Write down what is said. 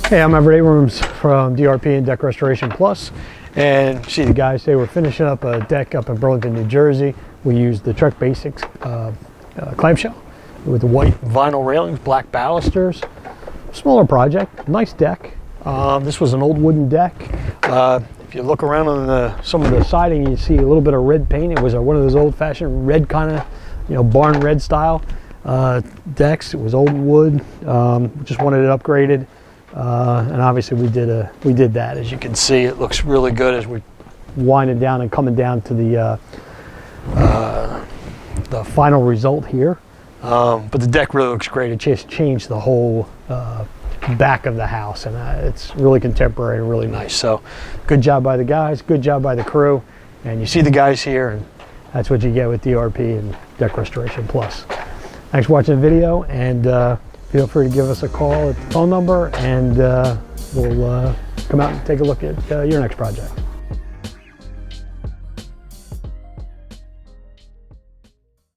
Hey, I'm Robert Abrams from DRP and Deck Restoration Plus, and see the guys, they were finishing up a deck up in Burlington, New Jersey. We used the Trex Basics clamshell with the white vinyl railings, black balusters. Smaller project, nice deck. This was an old wooden deck. If you look around on some of the siding, you see a little bit of red paint. It was one of those old-fashioned red kind of, barn red style decks. It was old wood. Just wanted it upgraded. And obviously we did that. As you can see, it looks really good as we're winding down and coming down to the final result here. But the deck really looks great. It just changed the whole back of the house, and it's really contemporary and really nice. So good job by the guys, good job by the crew, and you see the guys here, and that's what you get with DRP and Deck Restoration Plus. Thanks for watching the video, and feel free to give us a call at the phone number, and we'll come out and take a look at your next project.